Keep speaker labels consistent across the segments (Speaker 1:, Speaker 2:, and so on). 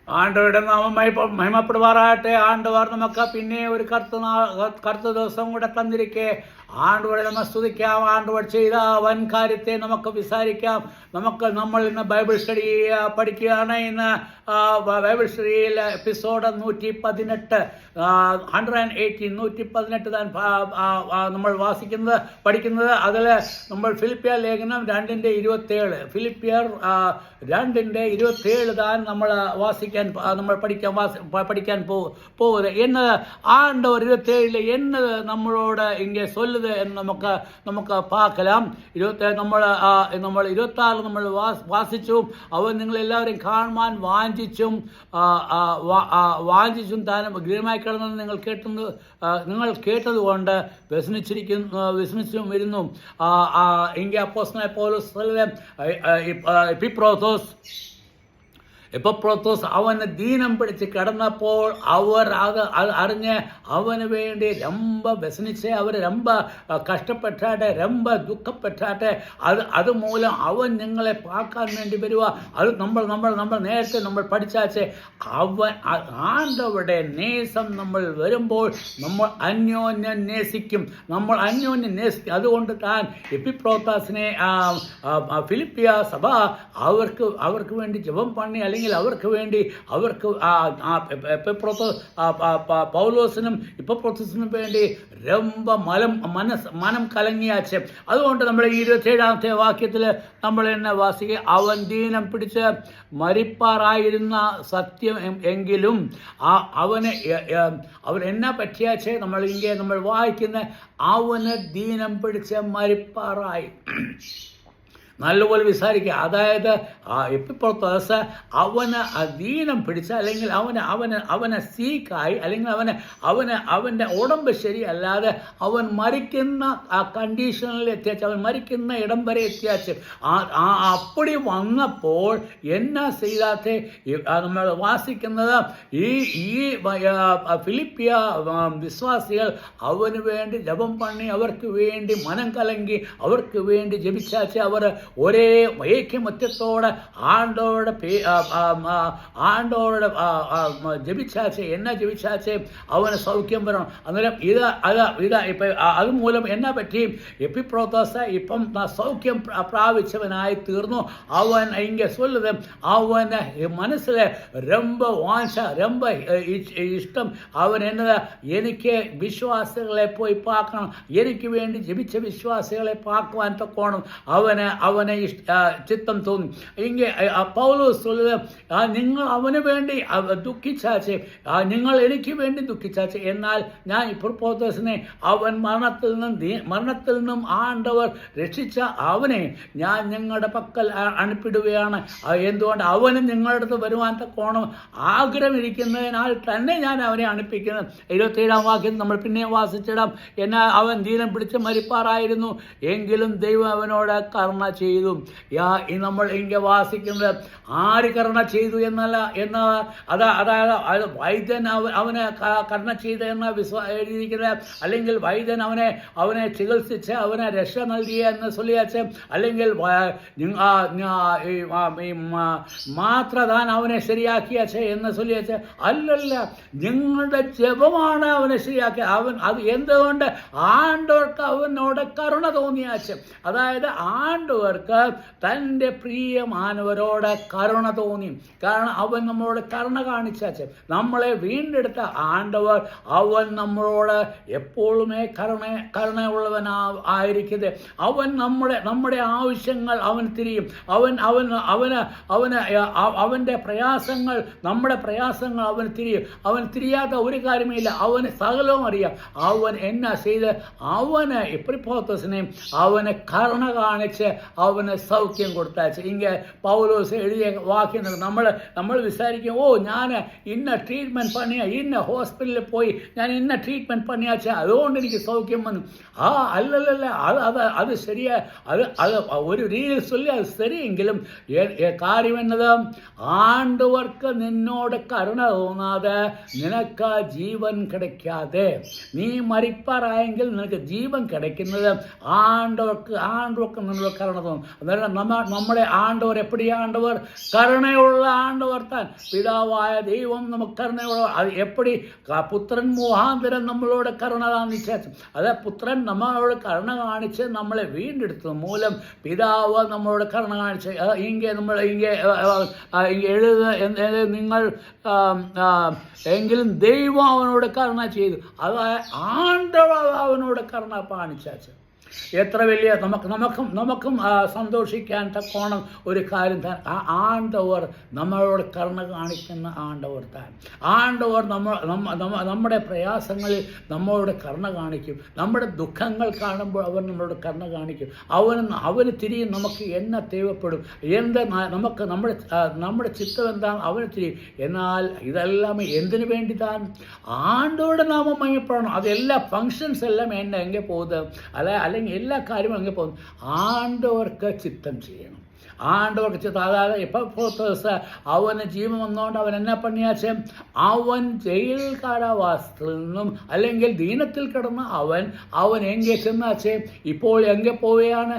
Speaker 1: ആണ്ടവരുടെ നാമം മഹിമപ്പെടുവാറാകട്ടെ. ആണ്ടവർ നമുക്ക് പിന്നെ ഒരു കറുത്ത ദിവസം കൂടെ തന്നിരിക്കെ ആണ്ടവരെ നമ്മൾ സ്തുതിക്കാം. ആണ്ടവർ ചെയ്ത വൻ കാര്യത്തെ നമുക്ക് വിസാരിക്കാം. നമ്മൾ ഇന്ന് ബൈബിൾ സ്റ്റഡി പഠിക്കുകയാണ്. ഇന്ന് ബൈബിൾ സ്റ്റഡിയിൽ എപ്പിസോഡ് 118 നമ്മൾ പഠിക്കുന്നത്. അതിൽ നമ്മൾ ഫിലിപ്പിയ ലേഖനം 2:27 ഫിലിപ്പിയർ 2:27 താൻ നമ്മൾ പഠിക്കാൻ പോകുന്നത്. എന്നത് ആണ്ടവർ 27 എന്നത് നമ്മളോട് ഇങ്ങനെ சொல்லுது എന്ന് നമുക്ക് பார்க்கலாம். 27 നമ്മൾ 26 നമ്മൾ വാസിച്ചു. അവൻ നിങ്ങളെല്ലാവരും കാണുവാൻ വാഞ്ചിച്ചും താനും ഗൃഹമായി കിടന്നത് നിങ്ങൾ കേട്ടതുകൊണ്ട് വ്യസനിച്ചും വരുന്നു. ഇങ്ങനെ അപ്പോസ്തലനായ പൗലോസ് എപ്പപ്രോത്തോസ് അവന് ദീനം പിടിച്ച് കിടന്നപ്പോൾ അവർ അത് അറിഞ്ഞ് അവന് വേണ്ടി രമ്പ വ്യസനിച്ച് അവർ രമ്പ കഷ്ടപ്പെട്ടാട്ടെ, രമ്പ ദുഃഖപ്പെട്ടാട്ടെ. അതുമൂലം അവൻ നിങ്ങളെ പാക്കാൻ വേണ്ടി വരിക. അത് നമ്മൾ നേരത്തെ നമ്മൾ പഠിച്ചാച്ചേ. അവൻ ആണ്ടവരുടെ നേസം നമ്മൾ വരുമ്പോൾ നമ്മൾ അന്യോന്യം നേസിക്കും. അതുകൊണ്ട് താൻ എപ്പിപ്രോത്താസിനെ ഫിലിപ്പിയ സഭ അവർക്ക് വേണ്ടി ജപം പണി, അല്ലെങ്കിൽ അവർക്ക് വേണ്ടി പൗലോസിനും ഇപ്പപ്രോത്തസിനും വേണ്ടി രമ്പ മനം കലങ്ങിയാച്ച്. അതുകൊണ്ട് നമ്മൾ ഈ 27 വാക്യത്തിൽ നമ്മൾ എന്നെ വാസിക്കുക. അവൻ ദീനം പിടിച്ച് മരിപ്പാറായിരുന്ന സത്യം എങ്കിലും അവൻ എന്നാ പറ്റിയാച്ചേ നമ്മൾ വായിക്കുന്ന അവന് ദീനം പിടിച്ച് മരിപ്പാറായി. നല്ലപോലെ വിസാരിക്കുക. അതായത് എപ്പിപ്രോത്തോസ് അവന് അധീനം പിടിച്ച, അല്ലെങ്കിൽ അവന് സീക്കായി, അല്ലെങ്കിൽ അവൻ്റെ ഉടമ്പ് ശരിയല്ലാതെ അവൻ മരിക്കുന്ന ആ കണ്ടീഷനിൽ എത്തിയാച്ച്, അവൻ മരിക്കുന്ന ഇടം വരെ എത്തിയാച്ച്. അപ്പടി വന്നപ്പോൾ എന്നാ ചെയ്താത്ത നമ്മൾ വാസിക്കുന്നത് ഈ ഫിലിപ്പിയ വിശ്വാസികൾ അവന് വേണ്ടി ജപം പണി, അവർക്ക് വേണ്ടി മനം കലങ്ങി, അവർക്ക് വേണ്ടി ജപിച്ചാച്ച്. അവർ ഒരേ ഐക്യമത്യത്തോടെ ആണ്ടോടെ ജപിച്ചാച്ചേ. എന്നാ ജപിച്ചാച്ചേ? അവന് സൗഖ്യം വരണം. അന്നേരം ഇപ്പം അതുമൂലം എന്നാ പറ്റി? എപ്പിപ്രോത്തോസ് ഇപ്പം സൗഖ്യം പ്രാപിച്ചവനായി തീർന്നു. അവൻ ഇങ്ങനെ சொல்லுது, അവന് മനസ്സിലെ രമ്പ വാഞ്ച, രമ്പ ഇഷ്ടം. അവൻ എന്നതാ, എനിക്ക് വിശ്വാസികളെ പോയി പാക്കണം, എനിക്ക് വേണ്ടി ജപിച്ച വിശ്വാസികളെ പാക്കുവാൻ തക്കോണം അവനെ ചിത്തം തോന്നി. ഇങ്ങനെ പൗലോസ് சொல்லுது, നിങ്ങൾ അവന് വേണ്ടി ദുഃഖിച്ചാച്ചേ, നിങ്ങൾ എനിക്ക് വേണ്ടി ദുഃഖിച്ചാച്ചേ. എന്നാൽ ഞാൻ എപ്പിപ്രോത്തോസിനെ അവൻ മരണത്തിൽ നിന്നും ആണ്ടവർ രക്ഷിച്ച അവനെ ഞാൻ നിങ്ങളുടെ പക്കൽ അനുപ്പിടുകയാണ്. എന്തുകൊണ്ട്? അവന് നിങ്ങളുടെ അടുത്ത് വരുവാൻ തക്കോണം ആഗ്രഹമിരിക്കുന്നതിനാൽ തന്നെ ഞാൻ അവനെ അനുപ്പിക്കുന്നത്. 27 വാക്യം നമ്മൾ പിന്നെ വാസിച്ചിടാം. എന്നാൽ അവൻ ദീനം പിടിച്ച് മരിപ്പാറായിരുന്നു, എങ്കിലും ദൈവം അവനോട് കരുണ ചെയ്തു. നമ്മൾ ഇങ്ങനെ വാസിക്കുന്നത് ആര് കരുണ ചെയ്തു അതായത് വൈദ്യൻ അവനെ കരുണ ചെയ്ത എന്ന എഴുതിയിരിക്കുന്നത്, അല്ലെങ്കിൽ വൈദ്യൻ അവനെ ചികിത്സിച്ച് അവനെ രക്ഷ നൽകിയ എന്ന് ചൊല്ലിയാച്ച്, അല്ലെങ്കിൽ മാത്ര താൻ അവനെ ശരിയാക്കിയാച്ച് എന്ന് ചൊല്ലിയാച്ച്. അല്ലല്ല, നിങ്ങളുടെ ജപമാണ് അവനെ ശരിയാക്കിയ. അത് എന്തുകൊണ്ട്? ആണ്ടവർക്ക് അവനോട് കരുണ തോന്നിയാച്ച്. അതായത് ആണ്ടവർക്ക് തൻ്റെ പ്രിയമാനവരോട് കരുണ തോന്നി. കാരണം അവൻ നമ്മളോട് കരുണ കാണിച്ചാച്ച്. നമ്മളെ വീണ്ടെടുത്ത ആണ്ടവർ അവൻ നമ്മളോട് എപ്പോഴുമേ കരുണയുള്ളവനായിരിക്കുന്നത്. അവൻ നമ്മുടെ ആവശ്യങ്ങൾ അവൻ തിരിയും. അവൻ്റെ പ്രയാസങ്ങൾ, നമ്മുടെ പ്രയാസങ്ങൾ അവൻ തിരിയും. അവൻ തിരിയാത്ത ഒരു കാര്യമില്ല. അവന് സകലവും അറിയാം. അവൻ എന്നാ ചെയ്ത് അവന് എപ്പിപ്രോത്തോസിനെ അവന് കരുണ കാണിച്ച് അവന് സൗഖ്യം കൊടുത്താച്ച്. ഇങ്ങനെ പൗലോസ് എഴുതിയ വാക്യം നമ്മൾ വിചാരിക്കും, ഞാൻ ഇന്ന ട്രീറ്റ്മെൻറ്റ് പണിയാ, ഇന്ന ഹോസ്പിറ്റലിൽ പോയി ഞാൻ ഇന്ന ട്രീറ്റ്മെൻറ്റ് പണിയാച്ച, അതുകൊണ്ട് എനിക്ക് സൗഖ്യം വന്നു. അല്ലല്ല, അത് ശരിയാ. അത് ഒരു രീതിയിൽ ചൊല്ലി അത് ശരിയെങ്കിലും കാര്യം എന്നത്, ആണ്ടവർക്ക് നിന്നോട് കരുണ തോന്നാതെ നിനക്ക് ജീവൻ கிடைக்காതെ, നീ മരിപ്പാറായെങ്കിൽ നിനക്ക് ജീവൻ கிடைക്കുന്നത് ആണ്ടവർക്ക് നിന്നോട് കരുണ തോന്നും. അന്നേരം നമ്മുടെ ആണ്ടവർ എപ്പടി ആണ്ടവർ കരുണയുള്ള ആണ്ടവർ താൻ. പിതാവായ ദൈവം നമുക്ക് കരുണയുള്ള അത് എപ്പടി പുത്രൻ മുഖാന്തരം നമ്മളോട് കരുണ കാണിച്ചു. അത് പുത്രൻ നമ്മളോട് കരുണ കാണിച്ച് നമ്മളെ വീണ്ടെടുത്തത് മൂലം പിതാവ് നമ്മളോട് കരുണ കാണിച്ച് ഇങ്ങനെ നമ്മൾ നിങ്ങൾ എങ്കിലും ദൈവം അവനോട് കരുണ ചെയ്തു. അതായത് ആണ്ടവർ അവനോട് കരുണ കാണിച്ചു. എത്ര വലിയ നമുക്കും സന്തോഷിക്കാൻ തക്കോണം ഒരു കാര്യം താൻ. ആ ആണ്ടവർ നമ്മളോട് കരുണ കാണിക്കുന്ന ആണ്ടവർ താൻ. ആണ്ടവർ നമ്മുടെ പ്രയാസങ്ങളിൽ നമ്മളോട് കരുണ കാണിക്കും. നമ്മുടെ ദുഃഖങ്ങൾ കാണുമ്പോൾ അവൻ നമ്മളോട് കരുണ കാണിക്കും. അവന് തിരിയും നമുക്ക് എന്നെ തേവപ്പെടും. നമുക്ക് നമ്മുടെ ചിത്തം എന്താണ് അവന് തിരിയും. എന്നാൽ ഇതെല്ലാം എന്തിനു വേണ്ടി താൻ ആണ്ടവരുടെ നാമം മയപ്പെടണം. അതെല്ലാ ഫങ്ഷൻസ് എല്ലാം എങ്ങനെ പോകുന്നത് അല്ലെങ്കിൽ എല്ലാ കാര്യവും അങ്ങനെ പോകുന്നു. ആണ്ടവർക്ക് ചിത്തം ചെയ്യണം. ആണ്ടവർക്ക് ചിത്തം. അതായത് ഇപ്പോൾ അവന് ജീവൻ വന്നുകൊണ്ട് അവൻ എന്നാ പണിയാച്ചേ, അവൻ ജയിൽ കാരാവാസത്തിൽ നിന്നും അല്ലെങ്കിൽ ദീനത്തിൽ കിടന്ന് അവൻ എங்கே ചെന്നാച്ചേ, ഇപ്പോൾ എங்கே പോവുകയാണ്,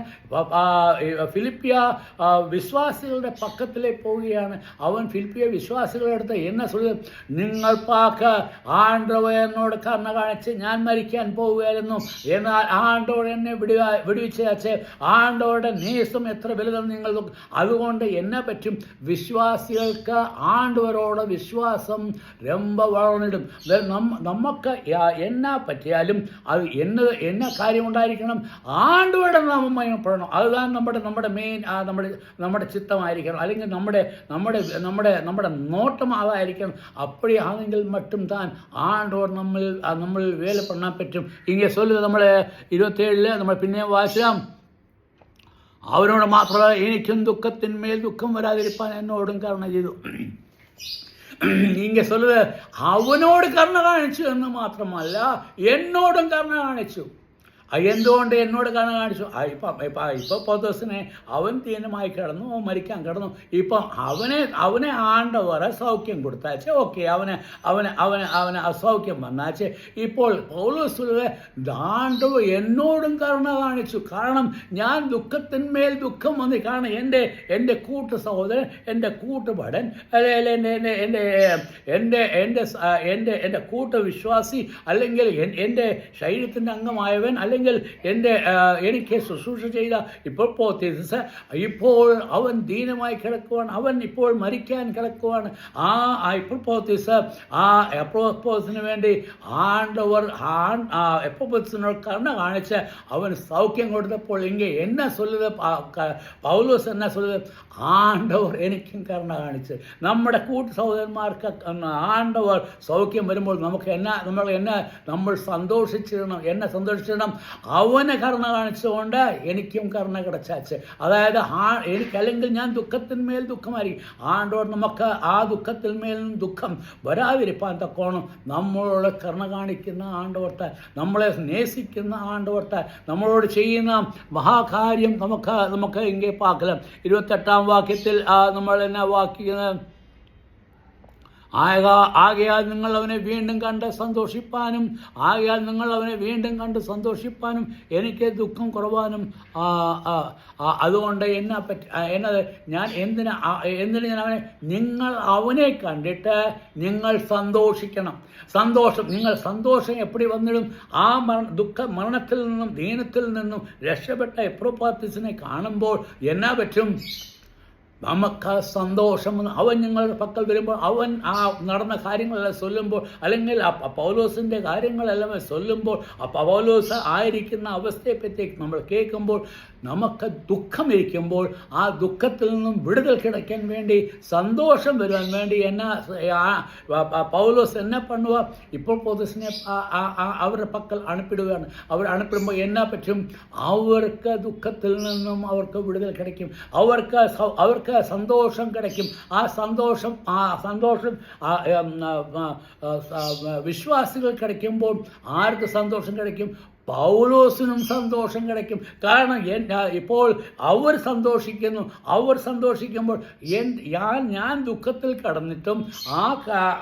Speaker 1: ഫിലിപ്പിയ വിശ്വാസികളുടെ പക്കത്തിലേക്ക് പോവുകയാണ്. അവൻ ഫിലിപ്പിയ വിശ്വാസികളുടെ അടുത്ത് എന്നെ சொல்லுது, നിങ്ങൾ പാക്ക ആണ്ടവർ എന്നോട് കരുണ കാണിച്ച് ഞാൻ മരിക്കാൻ പോവുകയായിരുന്നു. എന്നാൽ ആണ്ടവർ എന്നെ വിടുവിച്ചാച്ചേ. ആണ്ടവരുടെ നേസം എത്ര വലുതെന്ന് നിങ്ങൾ. അതുകൊണ്ട് എന്നെ പറ്റും വിശ്വാസികൾക്ക് ആണ്ടവരോട് വിശ്വാസം രമ്പ വളർന്നിടും. നമുക്ക് എന്നാ പറ്റിയാലും അത് എന്ന കാര്യം ഉണ്ടായിരിക്കണം, ആണ്ടവരുടെ നാമം മയപ്പെടണം. അതുതാണ് നമ്മുടെ മെയിൻ നമ്മുടെ ചിത്തമായിരിക്കണം. അല്ലെങ്കിൽ നമ്മുടെ നോട്ടം അതായിരിക്കണം. അപ്പോഴാണെങ്കിൽ മറ്റും താൻ ആണ്ടവർ നമ്മൾ വേല പണ്ണാൻ പറ്റും. ഇങ്ങനെ சொல்லுது നമ്മൾ 27 നമ്മൾ പിന്നെ വായിച്ചാം. അവനോട് മാത്രമല്ല എനിക്കും ദുഃഖത്തിന്മേൽ ദുഃഖം വരാതിരിപ്പാൻ എന്നോടും കരുണ ചെയ്തു. ഇങ്ങനെ சொல்லுது അവനോട് കരുണ കാണിച്ചു എന്ന് മാത്രമല്ല എന്നോടും കരുണ കാണിച്ചു. എന്തുകൊണ്ട് എന്നോട് കരുണ കാണിച്ചു? ഇപ്പോൾ പൗലോസിനെ അവൻ ദീനമായി കിടന്നു, അവൻ മരിക്കാൻ കിടന്നു. ഇപ്പം അവനെ ആണ്ടവരെ സൗഖ്യം കൊടുത്താച്ചേ. ഓക്കെ, അവന് അസൗഖ്യം വന്നാച്ചേ. ഇപ്പോൾ പൗലോസ് ആണ്ടവർ എന്നോടും കരുണ കാണിച്ചു. കാരണം ഞാൻ ദുഃഖത്തിന്മേൽ ദുഃഖം വന്നു. കാരണം എൻ്റെ കൂട്ടു സഹോദരൻ, എൻ്റെ കൂട്ടുപടൻ, എൻ്റെ കൂട്ടുവിശ്വാസി, അല്ലെങ്കിൽ എൻ്റെ ശരീരത്തിൻ്റെ അംഗമായവൻ, അല്ലെങ്കിൽ എനിക്ക് ശുശ്രൂഷ ചെയ്ത ഇപ്പോൾ അവൻ ദീനമായി കിടക്കുവാണ്. അവൻ ഇപ്പോൾ മരിക്കാൻ കിടക്കുവാണ്. എപ്പോസിന് വേണ്ടി ആണ്ടവർ എപ്പോസിനോട് കരുണ കാണിച്ച് അവൻ സൗഖ്യം കൊടുത്തപ്പോൾ ഇങ്ങനെ എന്നെ சொல்லுது പൗലോസ് എന്നെ சொல்லுது, ആണ്ടവർ എനിക്കും കരുണ കാണിച്ച്. നമ്മുടെ കൂട്ടു സഹോദരന്മാർക്ക് ആണ്ടവർ സൗഖ്യം വരുമ്പോൾ നമ്മൾ സന്തോഷിച്ചിടണം. എന്നെ സന്തോഷിച്ചിടണം. അവനെ കരുണ കാണിച്ചുകൊണ്ട് എനിക്കും കരുണ കിടച്ചാച്ച്. അതായത് അല്ലെങ്കിൽ ഞാൻ ദുഃഖത്തിന്മേൽ ദുഃഖമായിരിക്കും. ആണ്ടവർ നമുക്ക് ആ ദുഃഖത്തിന്മേൽ ദുഃഖം വരാതിരിപ്പാൻ തക്കോണം നമ്മളോട് കരുണ കാണിക്കുന്ന ആണ്ടവർത്താൽ, നമ്മളെ നേസിക്കുന്ന ആണ്ടവർത്താൽ, നമ്മളോട് ചെയ്യുന്ന മഹാകാര്യം നമുക്ക് ഇങ്ങനെ പാക്കലാം. 28-ാം വാക്യത്തിൽ നമ്മൾ എന്നാ വാക്കിക്കുന്നത്, ആകയാൽ നിങ്ങൾ അവനെ വീണ്ടും കണ്ട് സന്തോഷിപ്പാനും എനിക്ക് ദുഃഖം കുറവാനും. അതുകൊണ്ട് ഞാൻ ഞാൻ നിങ്ങൾ അവനെ കണ്ടിട്ട് നിങ്ങൾ സന്തോഷിക്കണം. സന്തോഷം എപ്പടി വന്നിടും? ആ മരണത്തിൽ നിന്നും ദീനത്തിൽ നിന്നും രക്ഷപ്പെട്ട എപ്രോപാത്തിസിനെ കാണുമ്പോൾ എന്നാ പറ്റും? നമുക്ക് സന്തോഷം. അവൻ നിങ്ങളുടെ പക്കൽ വരുമ്പോൾ അവൻ ആ നടന്ന കാര്യങ്ങളെല്ലാം ചൊല്ലുമ്പോൾ, അല്ലെങ്കിൽ പൗലോസിൻ്റെ കാര്യങ്ങളെല്ലാം ചൊല്ലുമ്പോൾ, പൗലോസ് ആയിരിക്കുന്ന അവസ്ഥയെപ്പറ്റി നമ്മൾ കേൾക്കുമ്പോൾ, നമുക്ക് ദുഃഖമിരിക്കുമ്പോൾ ആ ദുഃഖത്തിൽ നിന്നും വിടുതൽ കിടക്കാൻ വേണ്ടി, സന്തോഷം വരുവാൻ വേണ്ടി പൗലോസ് എന്നെ പണ്ണുക, ഇപ്പോൾ പൗലോസിനെ അവരുടെ പക്കൽ അണുപ്പിടുകയാണ്. അവർ അണുപ്പിടുമ്പോൾ എന്നാ പറ്റും? അവർക്ക് ദുഃഖത്തിൽ നിന്നും അവർക്ക് വിടുതൽ കിടക്കും. അവർക്ക് സന്തോഷം കിടക്കും. ആ സന്തോഷം വിശ്വാസികൾ കിടക്കുമ്പോൾ ആർക്ക് സന്തോഷം കിടക്കും? പൗലോസിനും സന്തോഷം കിടക്കും. കാരണം ഇപ്പോൾ അവർ സന്തോഷിക്കുമ്പോൾ ഞാൻ ദുഃഖത്തിൽ കടന്നിട്ടും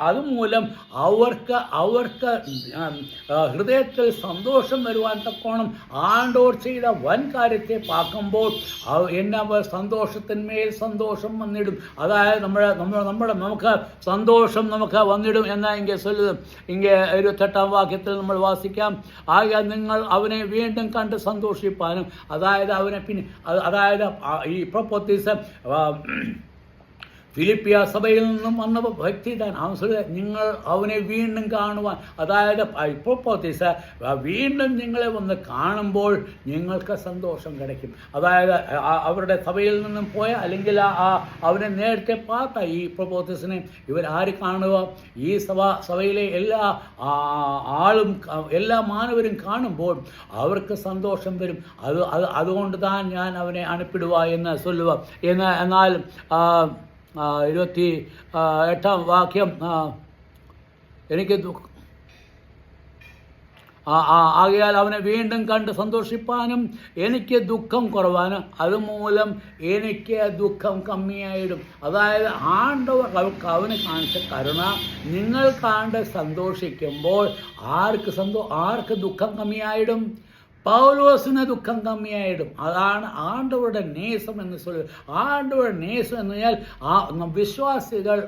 Speaker 1: അതുമൂലം അവർക്ക് ഹൃദയത്തിൽ സന്തോഷം വരുവാൻ തക്കോണം ആണ്ടോർ ചെയ്ത വൻ കാര്യത്തെ പാക്കുമ്പോൾ അവർ സന്തോഷത്തിന്മേൽ സന്തോഷം വന്നിടും. അതായത് നമുക്ക് സന്തോഷം നമുക്ക് വന്നിടും എന്നാ ഇങ്ങനെ ചൊല്ലുന്നത്. ഇങ്ങനെ 28-ാം വാക്യത്തിൽ നമ്മൾ വാസിക്കാം. ആകയാൽ നിങ്ങൾ അവനെ വീണ്ടും കണ്ട് സന്തോഷിപ്പാനും, അതായത് ഈ പ്രൊപ്പോത്തീസ് ഫിലിപ്പിയ സഭയിൽ നിന്നും വന്ന വ്യക്തി നിങ്ങൾ അവനെ വീണ്ടും കാണുവാൻ, അതായത് പ്രൊപ്പോത്തീസ് വീണ്ടും നിങ്ങളെ വന്ന് കാണുമ്പോൾ നിങ്ങൾക്ക് സന്തോഷം கிடைക്കും. അതായത് അവരുടെ സഭയിൽ നിന്നും പോയ അല്ലെങ്കിൽ അവനെ നേരത്തെ പാത്ത ഈ പ്രൊപ്പോത്തീസിനെ ഇവരാര് കാണുക? ഈ സഭയിലെ എല്ലാ മാനവരും കാണുമ്പോൾ അവർക്ക് സന്തോഷം വരും. അതുകൊണ്ട് ഞാൻ അവനെ അനുപ്പിടുക എന്ന് ചൊല്ലുക. എന്നാൽ 28-ാം വാക്യം, എനിക്ക് ആകയാൽ അവനെ വീണ്ടും കണ്ട് സന്തോഷിപ്പാനും എനിക്ക് ദുഃഖം കുറവാനും അതുമൂലം എനിക്ക് ദുഃഖം കമ്മിയായിടും. അതായത് ആണ്ടവർ അവന് കാണിച്ച കരുണ നിങ്ങൾ കണ്ട് സന്തോഷിക്കുമ്പോൾ ആർക്ക് ദുഃഖം കമ്മിയായിടും? പൗലോസിന് ദുഃഖം കമ്മിയായിടും. അതാണ് ആണ്ടവരുടെ നേസം എന്ന് சொல்லுന്നത്. ആണ്ടവരുടെ നേസം എന്ന് പറഞ്ഞാൽ വിശ്വാസികൾ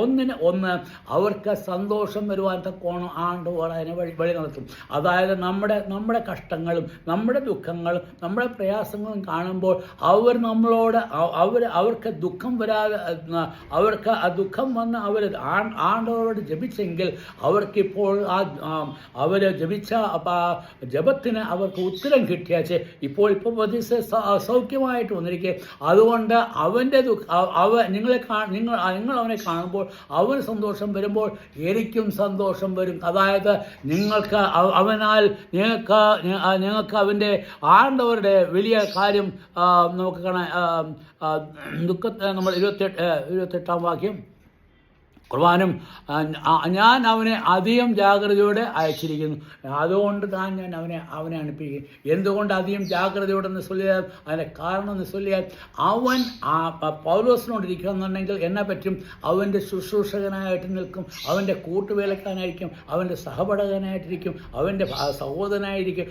Speaker 1: ഒന്ന് അവർക്ക് സന്തോഷം വരുവാൻ തക്കോണം ആണ്ടവർ അതിനെ വഴി നടത്തും. അതായത് നമ്മുടെ കഷ്ടങ്ങളും നമ്മുടെ ദുഃഖങ്ങളും നമ്മുടെ പ്രയാസങ്ങളും കാണുമ്പോൾ അവർ നമ്മളോട് അവർക്ക് ദുഃഖം വരാതെ അവർക്ക് ആ ദുഃഖം വന്ന് അവർ ആണ്ടവരോട് ജപിച്ചെങ്കിൽ അവർക്കിപ്പോൾ അവർ ജപിച്ച ജപത്തിന് അവർക്ക് ഉത്തരം കിട്ടിയാച്ച് ഇപ്പോൾ സൗഖ്യമായിട്ട് വന്നിരിക്കുക. അതുകൊണ്ട് നിങ്ങൾ അവനെ കാണുമ്പോൾ അവന് സന്തോഷം വരുമ്പോൾ എനിക്കും സന്തോഷം വരും. അതായത് നിങ്ങൾക്ക് അവൻ്റെ ആണ്ടവരുടെ വലിയ കാര്യം നമുക്ക് കാണാൻ ദുഃഖത്തെ നമ്മൾ 28-ാം വാക്യം കുർബാനും ഞാൻ അവനെ അധികം ജാഗ്രതയോടെ അയച്ചിരിക്കുന്നു. അതുകൊണ്ട് ഞാൻ അവനെ അനുപ്പിക്കും. എന്തുകൊണ്ട് അധികം ജാഗ്രതയോടെ എന്ന് ചൊല്ലിയാൽ അതിൻ്റെ കാരണം എന്ന് ചൊല്ലിയാൽ അവൻ പൗലോസിനോടിരിക്കണമെന്നുണ്ടെങ്കിൽ എന്നെ പറ്റും അവൻ്റെ ശുശ്രൂഷകനായിട്ട് നിൽക്കും, അവൻ്റെ കൂട്ടുവേലക്കാനായിരിക്കും, അവൻ്റെ സഹപടകനായിട്ടിരിക്കും, അവൻ്റെ സഹോദരനായിരിക്കും.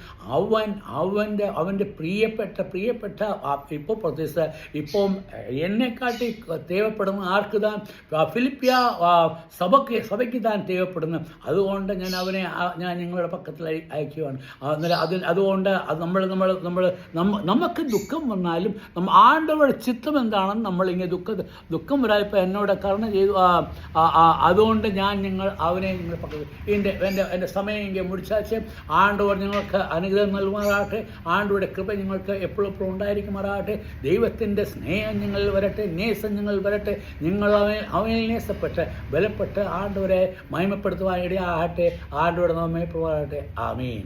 Speaker 1: അവൻ്റെ പ്രിയപ്പെട്ട ഇപ്പോൾ പ്രത്യേകിച്ച് ഇപ്പം എന്നെക്കാട്ടി തേവപ്പെടുന്ന ആർക്ക് താൻ ഫിലിപ്പിയ സഭയ്ക്ക് താൻ തേവപ്പെടുന്നു. അതുകൊണ്ട് ഞാൻ നിങ്ങളുടെ പക്കത്തിൽ അയക്കുകയാണ്. അതുകൊണ്ട് നമുക്ക് ദുഃഖം വന്നാലും ആണ്ടവരുടെ ചിത്തം എന്താണെന്ന് നമ്മളിങ്ങനെ ദുഃഖം വരായപ്പോൾ എന്നോട് കരുണ ചെയ്തു. അതുകൊണ്ട് അവനെ നിങ്ങളുടെ പക്കത്തിൽ എൻ്റെ സമയം ഇങ്ങനെ മുടിച്ചാച്ച് അവൻ നിങ്ങൾക്ക് അനുഗ്രഹം നൽകുമാറാകട്ടെ. ആണ്ടവരുടെ കൃപ നിങ്ങൾക്ക് എപ്പോഴും ഉണ്ടായിരിക്കുമാറാകട്ടെ. ദൈവത്തിൻ്റെ സ്നേഹം നിങ്ങൾ വരട്ടെ, നേസം നിങ്ങൾ വരട്ടെ. നിങ്ങൾ അവനിൽ നേസപ്പെട്ട് ബലപ്പെട്ട് ആണ്ടവരെ മഹിമപ്പെടുത്തുവാൻ ഇടയാകട്ടെ. ആണ്ടവരുടെ നമ്മെ പ്രവാഹട്ടെ. ആമീൻ.